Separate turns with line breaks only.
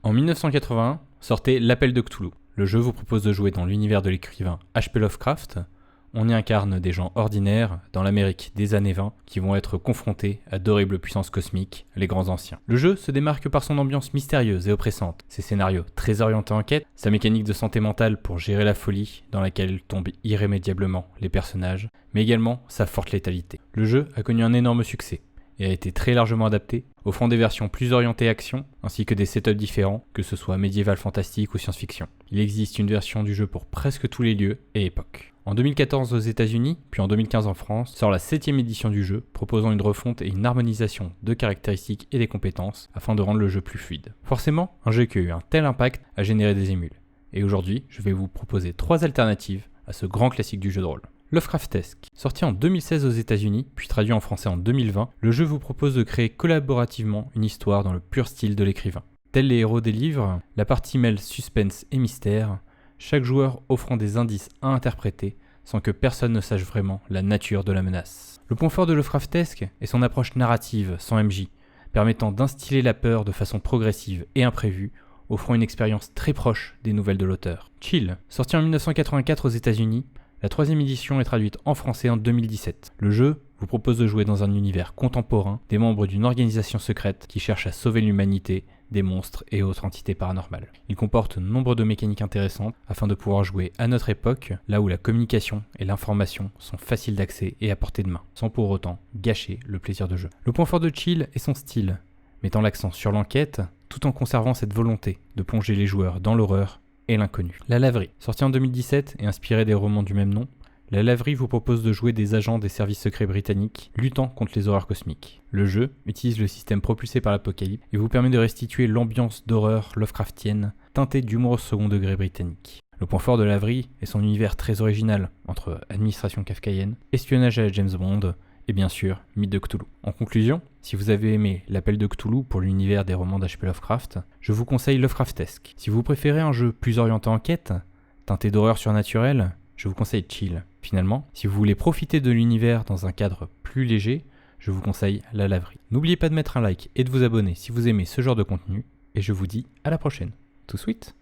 En 1981, sortait L'Appel de Cthulhu. Le jeu vous propose de jouer dans l'univers de l'écrivain H.P. Lovecraft. On y incarne des gens ordinaires dans l'Amérique des années 20 qui vont être confrontés à d'horribles puissances cosmiques, les grands anciens. Le jeu se démarque par son ambiance mystérieuse et oppressante, ses scénarios très orientés enquête, sa mécanique de santé mentale pour gérer la folie dans laquelle tombent irrémédiablement les personnages, mais également sa forte létalité. Le jeu a connu un énorme succès et a été très largement adapté, offrant des versions plus orientées action, ainsi que des setups différents, que ce soit médiéval fantastique ou science-fiction. Il existe une version du jeu pour presque tous les lieux et époques. En 2014 aux États-Unis, puis en 2015 en France, sort la 7ème édition du jeu, proposant une refonte et une harmonisation de caractéristiques et des compétences, afin de rendre le jeu plus fluide. Forcément, un jeu qui a eu un tel impact a généré des émules. Et aujourd'hui, je vais vous proposer 3 alternatives à ce grand classique du jeu de rôle. Lovecraftesque. Sorti en 2016 aux États-Unis, puis traduit en français en 2020, le jeu vous propose de créer collaborativement une histoire dans le pur style de l'écrivain. Tels les héros des livres, la partie mêle suspense et mystère, chaque joueur offrant des indices à interpréter sans que personne ne sache vraiment la nature de la menace. Le point fort de Lovecraftesque est son approche narrative sans MJ, permettant d'instiller la peur de façon progressive et imprévue, offrant une expérience très proche des nouvelles de l'auteur. Chill. Sorti en 1984 aux États-Unis, la 3ème édition est traduite en français en 2017. Le jeu vous propose de jouer dans un univers contemporain, des membres d'une organisation secrète qui cherche à sauver l'humanité des monstres et autres entités paranormales. Il comporte nombre de mécaniques intéressantes afin de pouvoir jouer à notre époque, là où la communication et l'information sont faciles d'accès et à portée de main, sans pour autant gâcher le plaisir de jeu. Le point fort de Chill est son style, mettant l'accent sur l'enquête, tout en conservant cette volonté de plonger les joueurs dans l'horreur et l'inconnu. La Laverie. Sorti en 2017 et inspiré des romans du même nom, La Laverie vous propose de jouer des agents des services secrets britanniques luttant contre les horreurs cosmiques. Le jeu utilise le système propulsé par l'Apocalypse et vous permet de restituer l'ambiance d'horreur Lovecraftienne teintée d'humour second degré britannique. Le point fort de La Laverie est son univers très original entre administration kafkaïenne, espionnage à la James Bond et bien sûr mythe de Cthulhu. En conclusion, si vous avez aimé L'Appel de Cthulhu pour l'univers des romans d'H.P. Lovecraft, je vous conseille Lovecraftesque. Si vous préférez un jeu plus orienté enquête, teinté d'horreur surnaturelle, je vous conseille Chill. Finalement, si vous voulez profiter de l'univers dans un cadre plus léger, je vous conseille La Laverie. N'oubliez pas de mettre un like et de vous abonner si vous aimez ce genre de contenu, et je vous dis à la prochaine. Tout sweet.